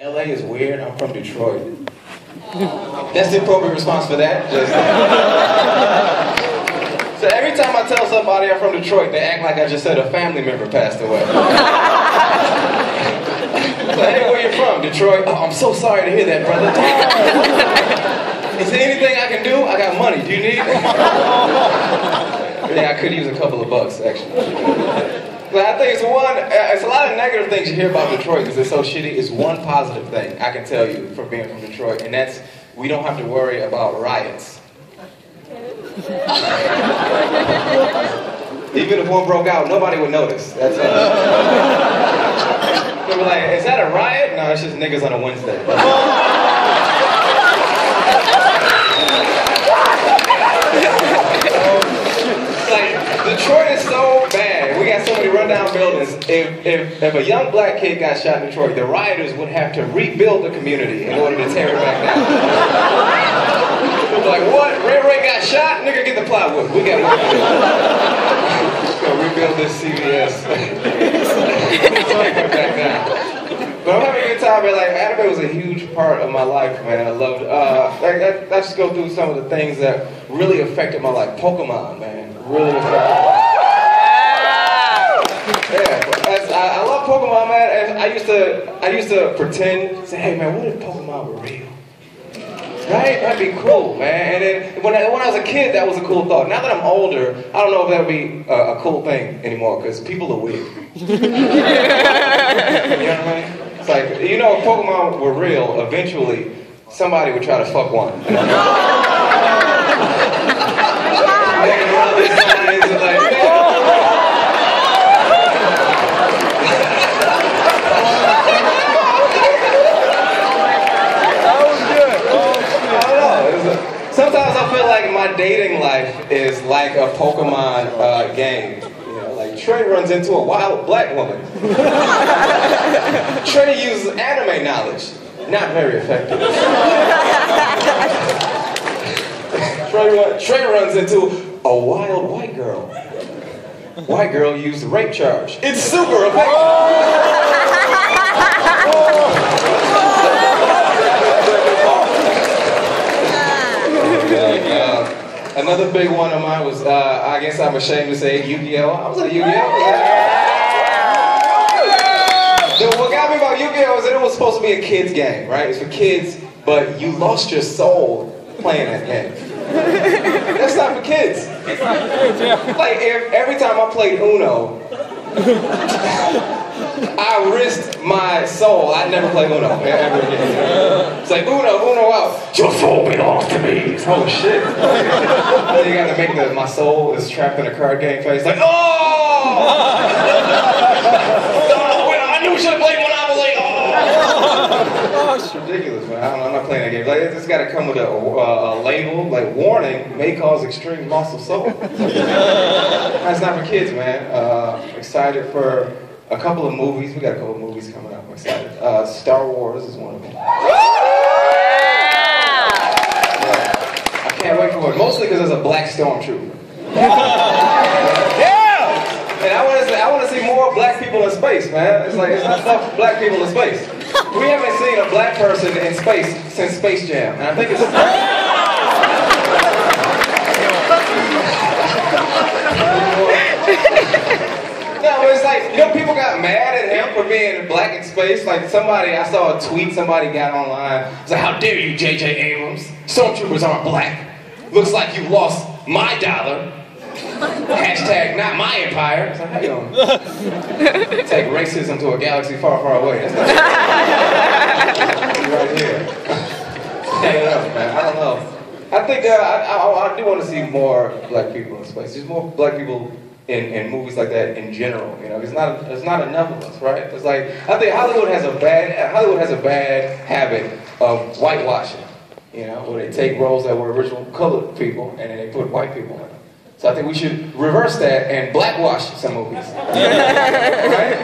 LA is weird, I'm from Detroit. That's the appropriate response for that. So every time I tell somebody I'm from Detroit, they act like I just said a family member passed away. So, hey, where you from? Detroit? Oh, I'm so sorry to hear that, brother. Is there anything I can do? I got money. Do you need it? Yeah, I could use a couple of bucks, actually. But I think it's a lot of negative things you hear about Detroit because it's so shitty. It's one positive thing I can tell you from being from Detroit, and that's we don't have to worry about riots. Even if one broke out, nobody would notice. That's They were like, is that a riot? No, it's just niggas on a Wednesday. Like, Detroit is so bad. We got so many rundown buildings. If a young black kid got shot in Detroit, the rioters would have to rebuild the community in order to tear it back down. Like, what? Ray got shot? Nigga, get the plywood. We got work to do. Let's go rebuild this CVS. Back down. But I'm having a good time, man. Like, anime was a huge part of my life, man. I loved I just go through some of the things that really affected my life. Pokemon, man. Really affected. Yeah, I love Pokemon, man. And I used to pretend, say, hey, man, what if Pokemon were real? Right? That'd be cool, man. And then when I was a kid, that was a cool thought. Now that I'm older, I don't know if that would be a cool thing anymore because people are weird. You know what I mean? It's like, you know, if Pokemon were real, eventually somebody would try to fuck one. You know? Sometimes I feel like my dating life is like a Pokemon game. You know, like Trey runs into a wild black woman. Trey uses anime knowledge. Not very effective. Trey runs into a wild white girl. White girl used rape charge. It's super effective. Another big one of mine was, I guess I'm ashamed to say, Yu-Gi-Oh! I was at Yu-Gi-Oh! What got me about Yu-Gi-Oh! is that it was supposed to be a kid's game, right? It's for kids, but you lost your soul playing that game. That's not for kids. Like, every time I played Uno, I risked my soul. I'd never play Uno ever again. It's like, Uno out. Your soul belongs to me. Oh shit. You gotta make my soul is trapped in a card game face. Like, oh! I knew we should have played Monopoly. Oh! It's ridiculous, man. I'm not playing that game. Like, it's gotta come with a label, like, warning, may cause extreme loss of soul. That's not for kids, man. Excited for a couple of movies. We got a couple of movies coming up. I'm excited. Star Wars is one of them. I can't wait for it. Mostly because there's a black stormtrooper. Yeah! And I want to see more black people in space, man. It's like, it's not enough black people in space. We haven't seen a black person in space since Space Jam. And I think it's... No, it's like, you know, people got mad at him for being black in space. Like I saw a tweet somebody got online. It's like, how dare you, J.J. Abrams? Stormtroopers aren't black. Looks like you lost my dollar. Hashtag not my empire. It's like, how you gonna take racism to a galaxy far, far away? That's not right here. Man, I don't know. I think I do want to see more black people in space. There's more black people in movies like that in general, you know, there's not enough of us, right? It's like I think Hollywood has a bad habit of whitewashing, you know, where they take roles that were original colored people and then they put white people in them. So I think we should reverse that and blackwash some movies, right?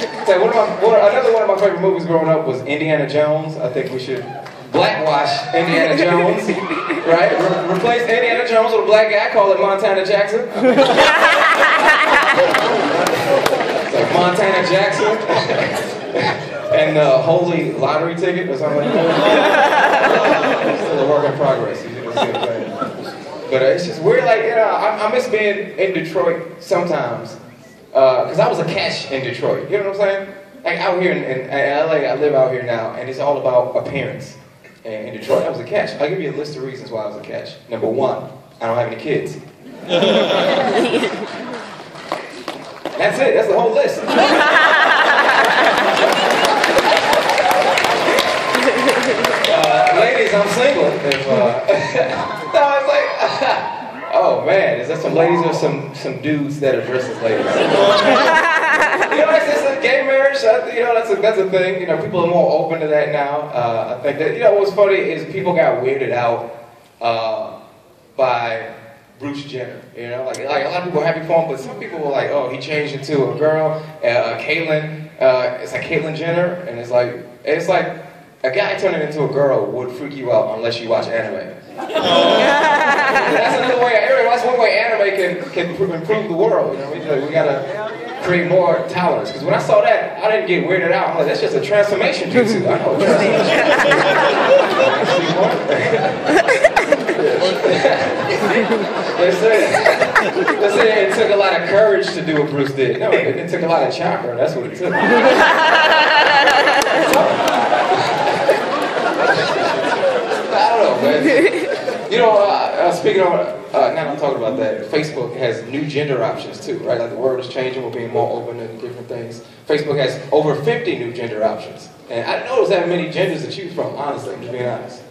It's like another one of my favorite movies growing up was Indiana Jones. I think we should blackwash Indiana Jones, right? Replace Indiana Jones with a black guy, call it Montana Jackson. It's like Montana Jackson. and the holy lottery ticket or something like that. Still a work in progress. You know what I'm saying? But it's just weird, like, you know, I miss being in Detroit sometimes. Because I was a catch in Detroit. You know what I'm saying? Like out here in LA, I live out here now, and it's all about appearance. And in Detroit, I was a catch. I'll give you a list of reasons why I was a catch. Number one, I don't have any kids. That's it. That's the whole list. Ladies, I'm single. If, no, it's like, oh man, is that some ladies or some dudes that are dressed as ladies? You know, it's a gay marriage. You know, that's a thing. You know, people are more open to that now. I think that, you know, what's funny is people got weirded out by Bruce Jenner. You know, like a lot of people were happy for him, but some people were like, oh, he changed into a girl. Caitlyn, it's like Caitlyn Jenner, and it's like a guy turning into a girl would freak you out unless you watch anime. That's another way. That's one way anime can improve the world. You know, we gotta create more tolerance. Because when I saw that, I didn't get weirded out. I'm like, that's just a transformation jutsu. I know. They say it took a lot of courage to do what Bruce did. No, it took a lot of chakra. That's what it took. I don't know, man. You know, speaking of, now I'm talking about that, Facebook has new gender options too, right? Like the world is changing, we're being more open to different things. Facebook has over 50 new gender options. And I didn't know there was that many genders to choose from, honestly, I'm just being honest.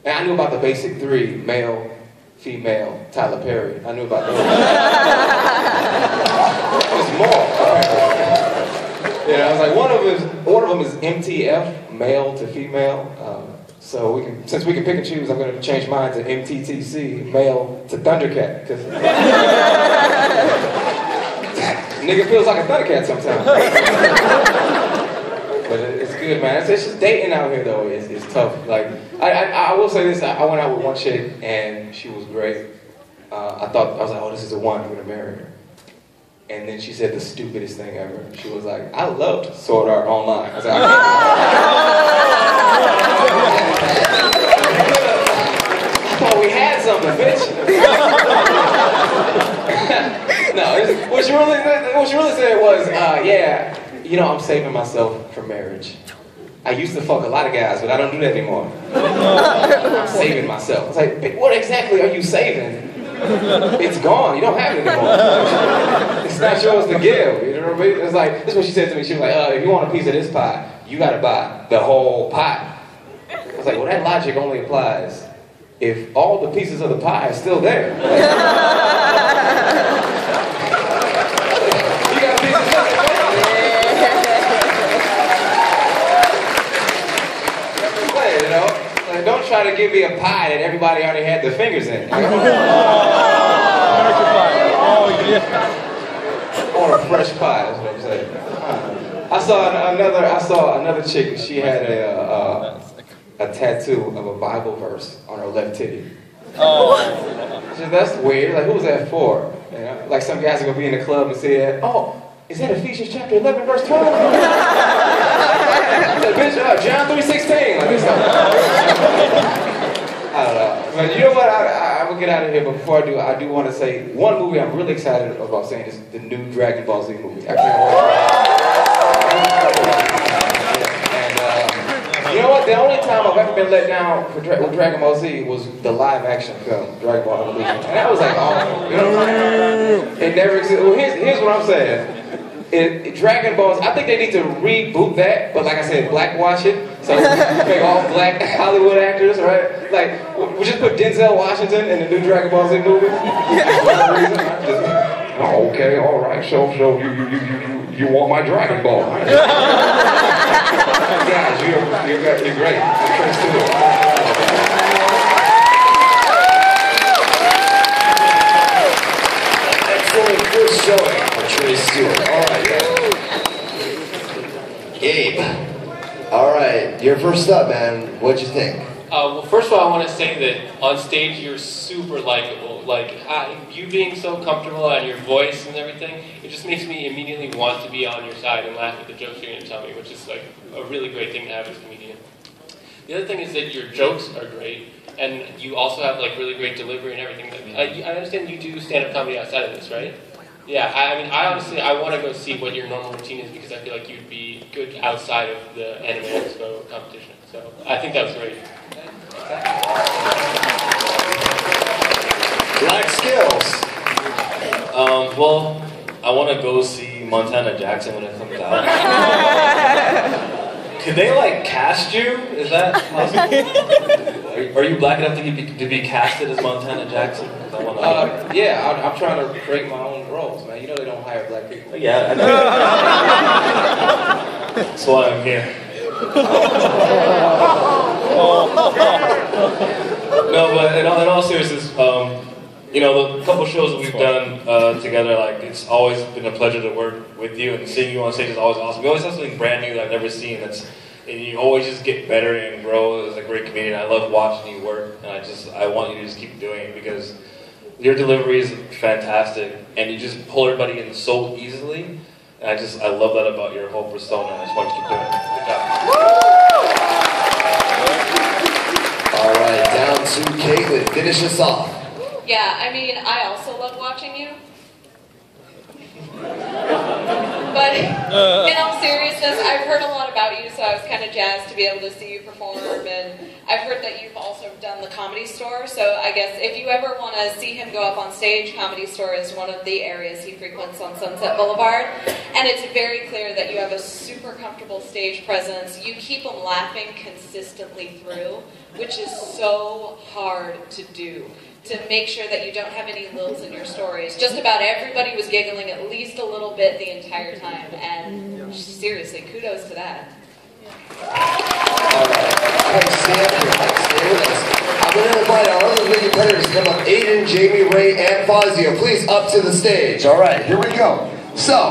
And I knew about the basic three, male, female, Tyler Perry. I knew about those. There's more. Yeah, I was like, one of them is MTF, male to female. So since we can pick and choose, I'm going to change mine to MTTC, male to Thundercat. Cause nigga feels like a Thundercat sometimes. But it's good, man. It's just dating out here though. It's tough. Like I will say this. I went out with one chick and she was great. I was like, oh, this is the one. I'm going to marry her. And then she said the stupidest thing ever. She was like, I loved Sword Art Online. I was like, I thought we had something, bitch. No, what she really said was, yeah, you know, I'm saving myself for marriage. I used to fuck a lot of guys, but I don't do that anymore. I'm saving myself. I was like, what exactly are you saving? It's gone. You don't have it anymore. It's not yours to give. You know what I mean? It's like, this is what she said to me. She was like, if you want a piece of this pie, you gotta buy the whole pie. I was like, well, that logic only applies if all the pieces of the pie are still there. You got a piece of pie. You know? Like, don't try to give me a pie that everybody already had their fingers in. American pie. Oh, yeah. Or a fresh pie, that's what I'm saying. I saw another chick, she had a tattoo of a Bible verse on her left titty. Oh. She said, that's weird. Like, who was that for? You know? Like, some guys are going to be in the club and say that, oh, is that Ephesians chapter 11, verse 12? Bitch, John 3:16. Like, I don't know. But you know what? I will get out of here, but before I do want to say one movie I'm really excited about saying is the new Dragon Ball Z movie. I can't wait. And you know what? The only time I've ever been let down with Dragon Ball Z was the live action film, Dragon Ball Evolution. And that was like awful. You know what I'm saying? It never existed. Well, here's what I'm saying. Dragon Balls, I think they need to reboot that, but like I said, blackwash it. So make all black Hollywood actors, right? Like, we just put Denzel Washington in the new Dragon Ball Z movie. Oh, okay, all right. So you want my Dragon Ball? Guys, you're great. Thanks to it. Excellent first showing. Alright, Gabe. Alright, you're first up, man. What'd you think? Well, first of all, I want to say that on stage you're super likable. Like, you being so comfortable and your voice and everything, it just makes me immediately want to be on your side and laugh at the jokes you're going to tell me, which is like a really great thing to have as a comedian. The other thing is that your jokes are great, and you also have like really great delivery and everything. I understand you do stand-up comedy outside of this, right? Yeah, I mean, I honestly want to go see what your normal routine is because I feel like you'd be good outside of the Anime Expo competition. So I think that was great. Black skills. Well, I want to go see Montana Jackson when it comes out. Could they like cast you? Is that possible? Are you black enough to be casted as Montana Jackson? Yeah, I'm trying to create my own roles, man. You know they don't hire black people. Yeah, I know. That's why I'm here. No, but in all seriousness, you know, the couple shows that we've done together, like, it's always been a pleasure to work with you, and seeing you on stage is always awesome. You always have something brand new that I've never seen, and you always just get better and grow as a great comedian. I love watching you work, and I want you to just keep doing it, because your delivery is fantastic, and you just pull everybody in so easily, and I love that about your whole persona. I just want you to keep doing it. Good job. All right, down to Caitlin. Finish us off. Yeah, I mean, I also love watching you. But in all seriousness, I've heard a lot about you, so I was kind of jazzed to be able to see you perform. And I've heard that you've also done the Comedy Store, so I guess if you ever want to see him go up on stage, Comedy Store is one of the areas he frequents on Sunset Boulevard. And it's very clear that you have a super comfortable stage presence. You keep them laughing consistently through, which is so hard to do, to make sure that you don't have any lulls in your stories. Just about everybody was giggling at least a little bit the entire time, and seriously, kudos to that. I'm going to invite our other three competitors to come up. Aiden, Jamie, Ray, and Fazio, please up to the stage. All right, here we go. So.